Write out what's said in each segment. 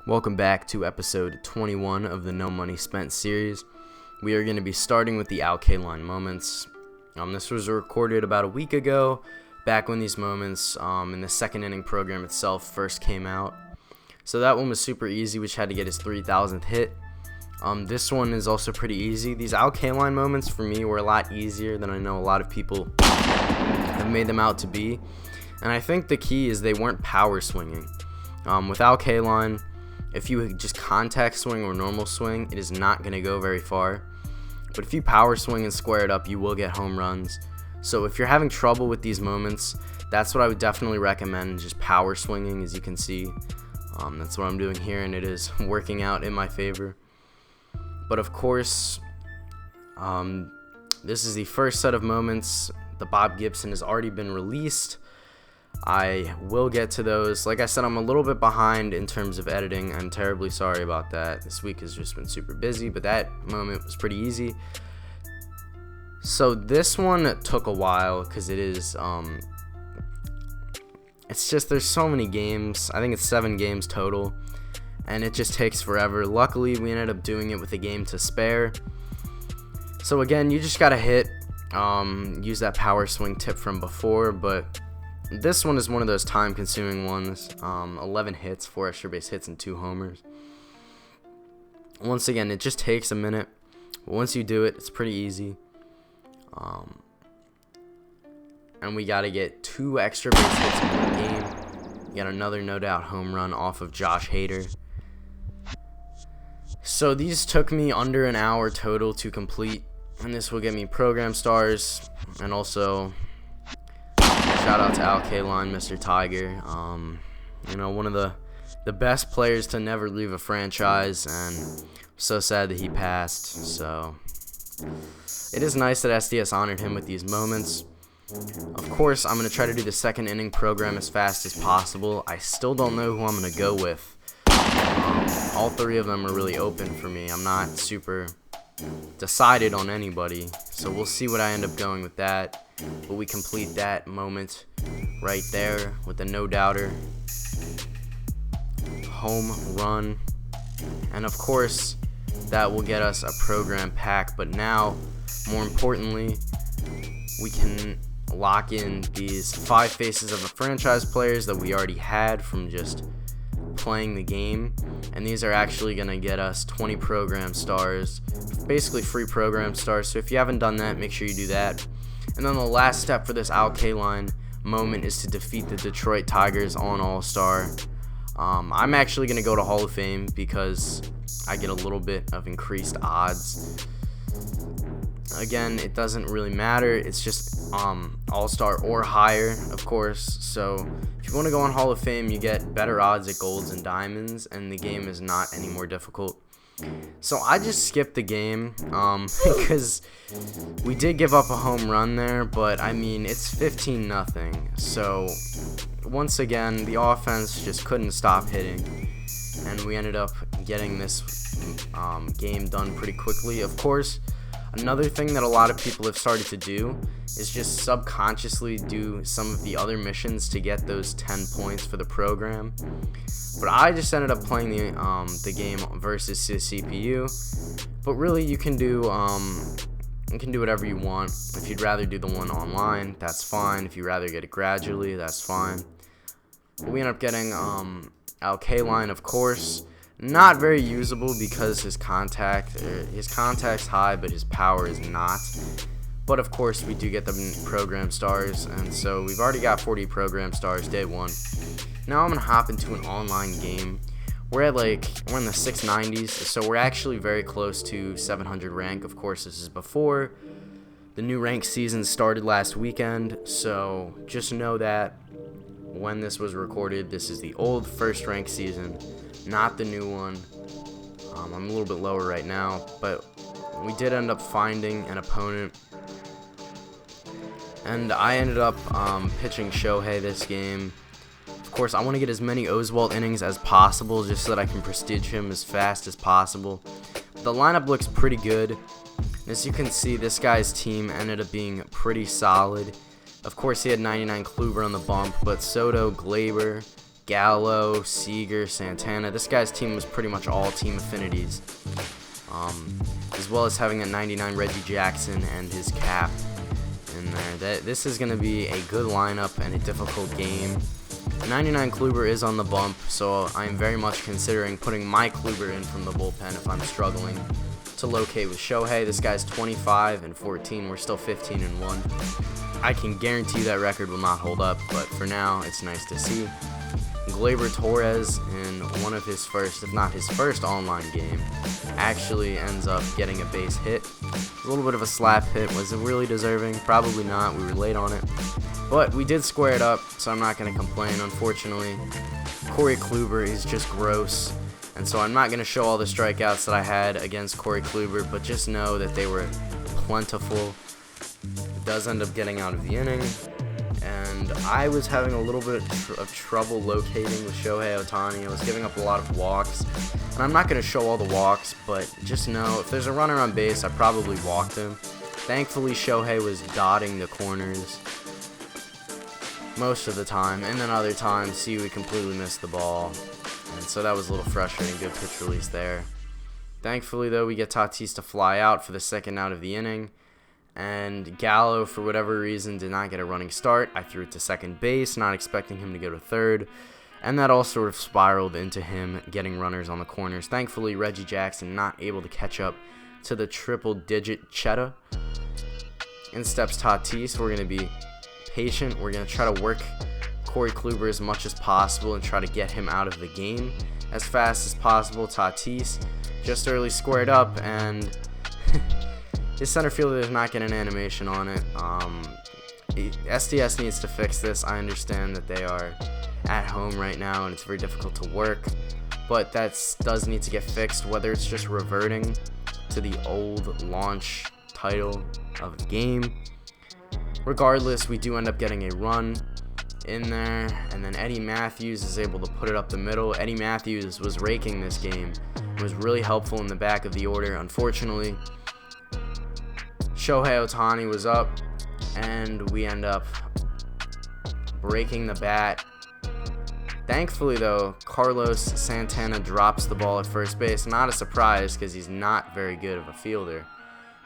Welcome back to episode 21 of the No Money Spent series. We are going to be starting with the Kaline moments. This was recorded about a week ago, back when these moments in the second inning program itself first came out. So that one was super easy, which had to get his 3,000th hit. This one is also pretty easy. These Kaline moments for me were a lot easier than I know a lot of people have made them out to be. And I think the key is they weren't power swinging. With Kaline, if you just contact swing or normal swing, it is not going to go very far. But if you power swing and square it up, you will get home runs. So if you're having trouble with these moments, that's what I would definitely recommend, just power swinging. As you can see, that's what I'm doing here, and it is working out in my favor. But of course, this is the first set of moments. The Bob Gibson has already been released. I will get to those. Like I said, I'm a little bit behind in terms of editing. I'm terribly sorry about that. This week has just been super busy, but that moment was pretty easy. So this one took a while because it is, it's just there's so many games. I think it's 7 games total, and it just takes forever. Luckily, we ended up doing it with a game to spare. So again, you just gotta hit, use that power swing tip from before, but this one is one of those time-consuming ones. 11 hits, 4 extra base hits, and 2 homers. Once again, it just takes a minute. But once you do it, it's pretty easy. And we got to get 2 extra base hits in the game. We got another no-doubt home run off of Josh Hader. So these took me under an hour total to complete. And this will get me program stars and also... shout out to Kaline, Mr. Tiger. One of the best players to never leave a franchise, and so sad that he passed. So it is nice that SDS honored him with these moments. Of course, I'm going to try to do the second inning program as fast as possible. I still don't know who I'm going to go with. All 3 of them are really open for me. I'm not super decided on anybody, so we'll see what I end up going with that. But we complete that moment right there with the no-doubter home run, and of course that will get us a program pack. But now, more importantly, we can lock in these 5 faces of the franchise players that we already had from just playing the game, and these are actually going to get us 20 program stars, basically free program stars. So if you haven't done that, make sure you do that. And then the last step for this Kaline moment is to defeat the Detroit Tigers on All-Star. I'm actually going to go to Hall of Fame because I get a little bit of increased odds. Again, it doesn't really matter. It's just All-Star or higher, of course. So if you want to go on Hall of Fame, you get better odds at golds and diamonds, and the game is not any more difficult. So I just skipped the game because we did give up a home run there, but I mean, it's 15-0. So once again, the offense just couldn't stop hitting, and we ended up getting this game done pretty quickly. Of course, another thing that a lot of people have started to do is just subconsciously do some of the other missions to get those 10 points for the program. But I just ended up playing the game versus the CPU. But really, you can do whatever you want. If you'd rather do the one online, that's fine. If you'd rather get it gradually, that's fine. But we end up getting Kaline, of course. Not very usable because his contact's high, but his power is not. But of course, we do get the program stars, and so we've already got 40 program stars day 1. Now I'm gonna hop into an online game. We're in the 690s, so we're actually very close to 700 rank. Of course, this is before the new rank season started last weekend, so just know that when this was recorded, this is the old first rank season, not the new one. I'm a little bit lower right now, but we did end up finding an opponent, and I ended up pitching Shohei this game. Of course, I want to get as many Oswalt innings as possible just so that I can prestige him as fast as possible. The lineup looks pretty good. As you can see, this guy's team ended up being pretty solid. Of course, he had 99 Kluber on the bump, but Soto, Glaber, Gallo, Seager, Santana. This guy's team was pretty much all team affinities, as well as having a 99 Reggie Jackson and his cap in there. This is going to be a good lineup and a difficult game. 99 Kluber is on the bump, so I'm very much considering putting my Kluber in from the bullpen if I'm struggling to locate with Shohei. This guy's 25-14. We're still 15-1. I can guarantee that record will not hold up, but for now, it's nice to see. Gleyber Torres, in one of his first, if not his first online game, actually ends up getting a base hit. A little bit of a slap hit. Was it really deserving? Probably not. We were late on it. But we did square it up, so I'm not going to complain. Unfortunately, Corey Kluber is just gross, and so I'm not going to show all the strikeouts that I had against Corey Kluber, but just know that they were plentiful. It does end up getting out of the inning, and I was having a little bit of trouble locating with Shohei Ohtani. I was giving up a lot of walks, and I'm not going to show all the walks, but just know if there's a runner on base, I probably walked him. Thankfully, Shohei was dotting the corners most of the time, and then other times he would completely miss the ball, and so that was a little frustrating. Good pitch release there. Thankfully, though, we get Tatis to fly out for the second out of the inning, and Gallo, for whatever reason, did not get a running start. I threw it to second base, not expecting him to go to third, and that all sort of spiraled into him getting runners on the corners. Thankfully, Reggie Jackson not able to catch up to the triple-digit Cheetah. In steps Tatis. We're going to be patient. We're going to try to work Corey Kluber as much as possible and try to get him out of the game as fast as possible. Tatis just early squared up, and his center fielder is not getting an animation on it. SDS needs to fix this. I understand that they are at home right now and it's very difficult to work, but that does need to get fixed, whether it's just reverting to the old launch title of the game. Regardless, we do end up getting a run in there, and then Eddie Matthews is able to put it up the middle. Eddie Matthews was raking this game and was really helpful in the back of the order. Unfortunately, Shohei Ohtani was up, and we end up breaking the bat. Thankfully, though, Carlos Santana drops the ball at first base. Not a surprise because he's not very good of a fielder,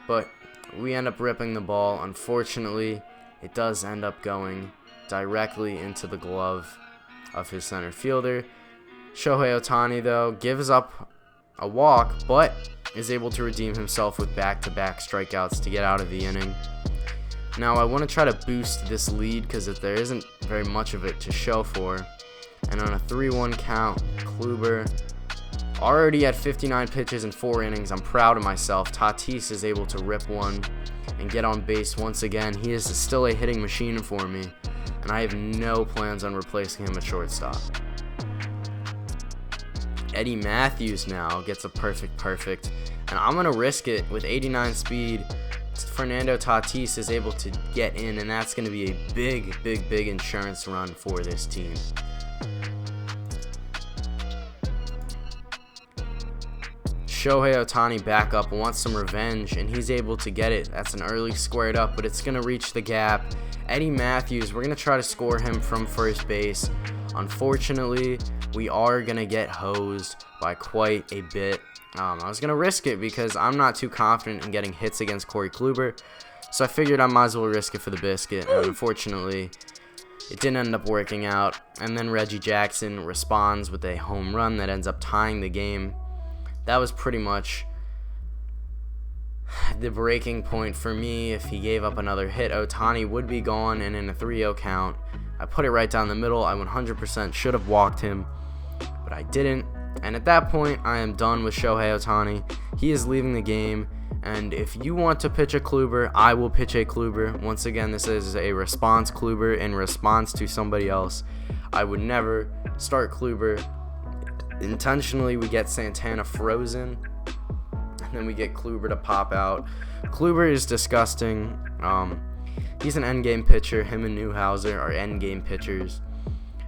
but we end up ripping the ball. Unfortunately, it does end up going directly into the glove of his center fielder. Shohei Ohtani, though, gives up a walk, but is able to redeem himself with back-to-back strikeouts to get out of the inning. Now, I want to try to boost this lead because there isn't very much of it to show for. And on a 3-1 count, Kluber already at 59 pitches in 4 innings. I'm proud of myself. Tatis is able to rip one and get on base once again. He is still a hitting machine for me, and I have no plans on replacing him at shortstop. Eddie Matthews now gets a perfect, and I'm going to risk it with 89 speed. Fernando Tatis is able to get in, and that's going to be a big insurance run for this team. Shohei Ohtani back up, wants some revenge, and he's able to get it. That's an early squared up, but it's going to reach the gap. Eddie Matthews, we're going to try to score him from first base. Unfortunately, we are going to get hosed by quite a bit. I was going to risk it because I'm not too confident in getting hits against Corey Kluber, so I figured I might as well risk it for the biscuit, and unfortunately, it didn't end up working out. And then Reggie Jackson responds with a home run that ends up tying the game. That was pretty much the breaking point for me. If he gave up another hit, Ohtani would be gone, and in a 3-0 count, I put it right down the middle. I 100% should have walked him, but I didn't. And at that point, I am done with Shohei Ohtani. He is leaving the game, and if you want to pitch a Kluber, I will pitch a Kluber. Once again, this is a response Kluber in response to somebody else. I would never start Kluber intentionally. We get Santana frozen, and then we get Kluber to pop out. Kluber is disgusting. He's an endgame pitcher. Him and Newhouser are endgame pitchers.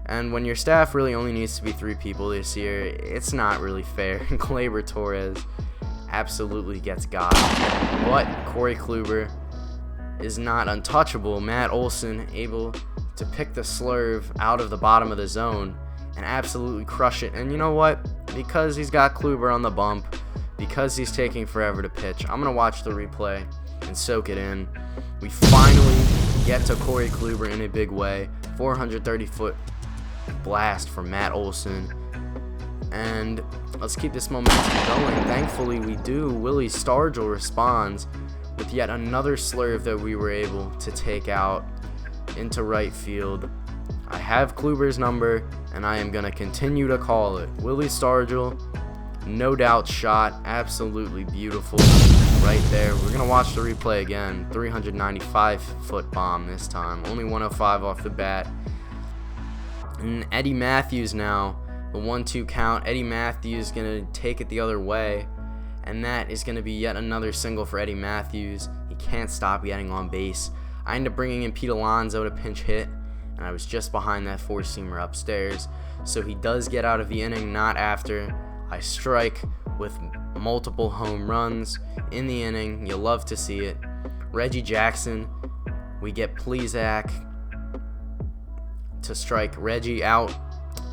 And when your staff really only needs to be 3 people this year, it's not really fair. Gleyber Torres absolutely gets got. But Corey Kluber is not untouchable. Matt Olson able to pick the slurve out of the bottom of the zone and absolutely crush it. And you know what? Because he's got Kluber on the bump, because he's taking forever to pitch, I'm going to watch the replay and soak it in. We finally get to Corey Kluber in a big way. 430-foot blast from Matt Olson. And let's keep this momentum going. Thankfully, we do. Willie Stargell responds with yet another slurve that we were able to take out into right field. I have Kluber's number, and I am going to continue to call it. Willie Stargell, no doubt shot, absolutely beautiful right there. We're going to watch the replay again. 395-foot bomb this time. Only 105 off the bat. And Eddie Matthews now, the 1-2 count. Eddie Matthews going to take it the other way, and that is going to be yet another single for Eddie Matthews. He can't stop getting on base. I end up bringing in Pete Alonso to pinch hit, and I was just behind that four-seamer upstairs. So he does get out of the inning, not after. I strike with multiple home runs in the inning. You'll love to see it. Reggie Jackson, we get Plesac to strike Reggie out,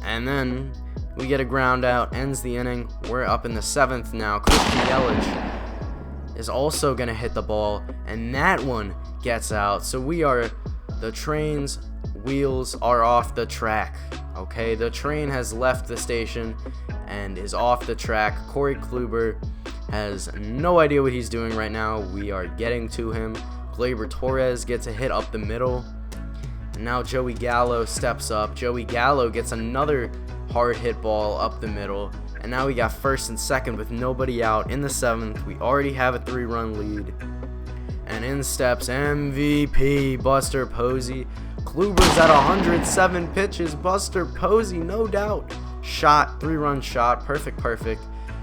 and then we get a ground out, ends the inning. We're up in the 7th now. Christian Yelich is also going to hit the ball, and that one gets out. So the train's wheels are off the track. Okay, the train has left the station and is off the track. Corey Kluber has no idea what he's doing right now. We are getting to him. Gleyber Torres gets a hit up the middle. And now Joey Gallo steps up. Joey Gallo gets another hard hit ball up the middle. And now we got first and second with nobody out in the 7th. We already have a 3-run lead. And in steps MVP Buster Posey. Kluber's at 107 pitches. Buster Posey, no doubt. Shot, 3-run shot. Perfect.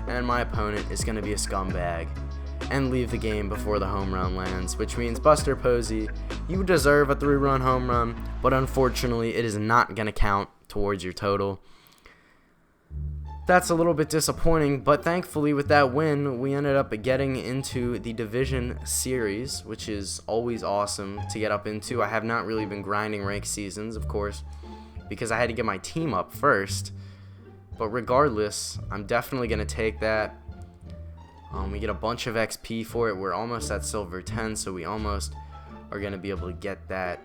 And my opponent is going to be a scumbag and leave the game before the home run lands, which means Buster Posey, you deserve a 3-run home run, but unfortunately it is not going to count towards your total. That's a little bit disappointing, but thankfully with that win, we ended up getting into the division series, which is always awesome to get up into. I have not really been grinding rank seasons, of course, because I had to get my team up first, but regardless, I'm definitely going to take that. We get a bunch of XP for it. We're almost at silver 10, so we almost are going to be able to get that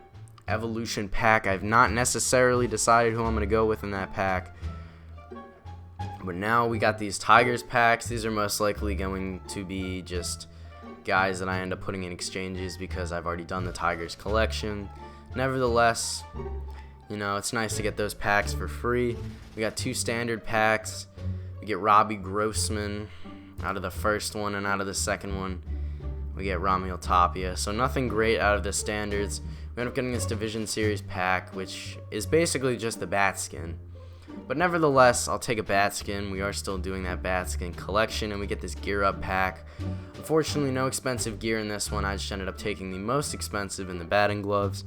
evolution pack. I've not necessarily decided who I'm going to go with in that pack, but now we got these Tigers packs. These are most likely going to be just guys that I end up putting in exchanges because I've already done the Tigers collection. Nevertheless, you know, it's nice to get those packs for free. We got 2 standard packs. We get Robbie Grossman out of the first one, and out of the second one we get Raimel Tapia. So nothing great out of the standards. We end up getting this division series pack, which is basically just the bat skin, but nevertheless I'll take a bat skin. We are still doing that bat skin collection, and we get this gear up pack. Unfortunately, no expensive gear in this one. I just ended up taking the most expensive in the batting gloves.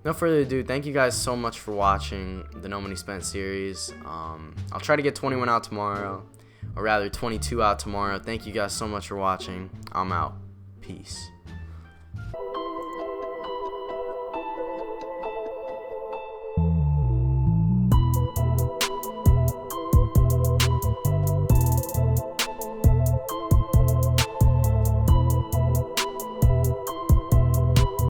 No further ado, thank you guys so much for watching the No Money Spent series. I'll try to get 21 out tomorrow, or rather 22 out tomorrow. Thank you guys so much for watching. I'm out. Peace.